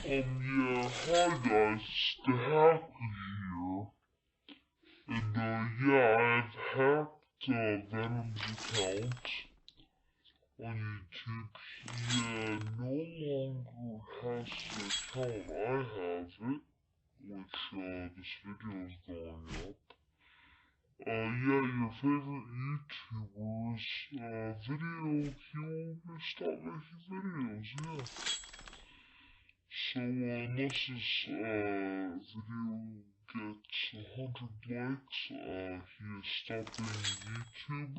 Yeah, hi guys, it's the hacker here. And, yeah, I've hacked, Venom's account on YouTube. He, no longer has the account. I have it, which, this video is going up. Yeah, your favorite YouTuber's, video, he'll stop making videos, yeah. So, unless this, video gets 100 likes, he is stopping YouTube.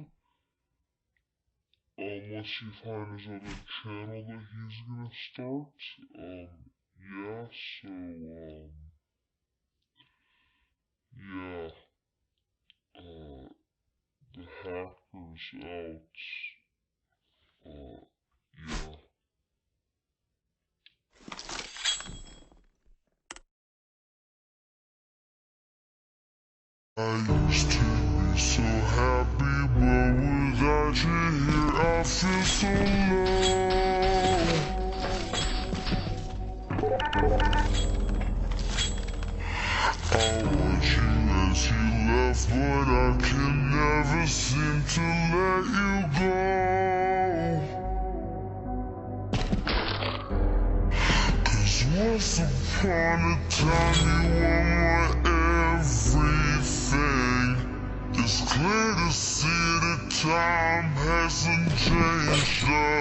Unless he finds his other channel that he's gonna start. Yeah, so, yeah, the hacker's out. Yeah. I used to be so happy, but without you here, I feel so low. I watch you as you left, but I can never seem to let you go. 'Cause once upon a time you were my everything. It's clear to see that time hasn't changed.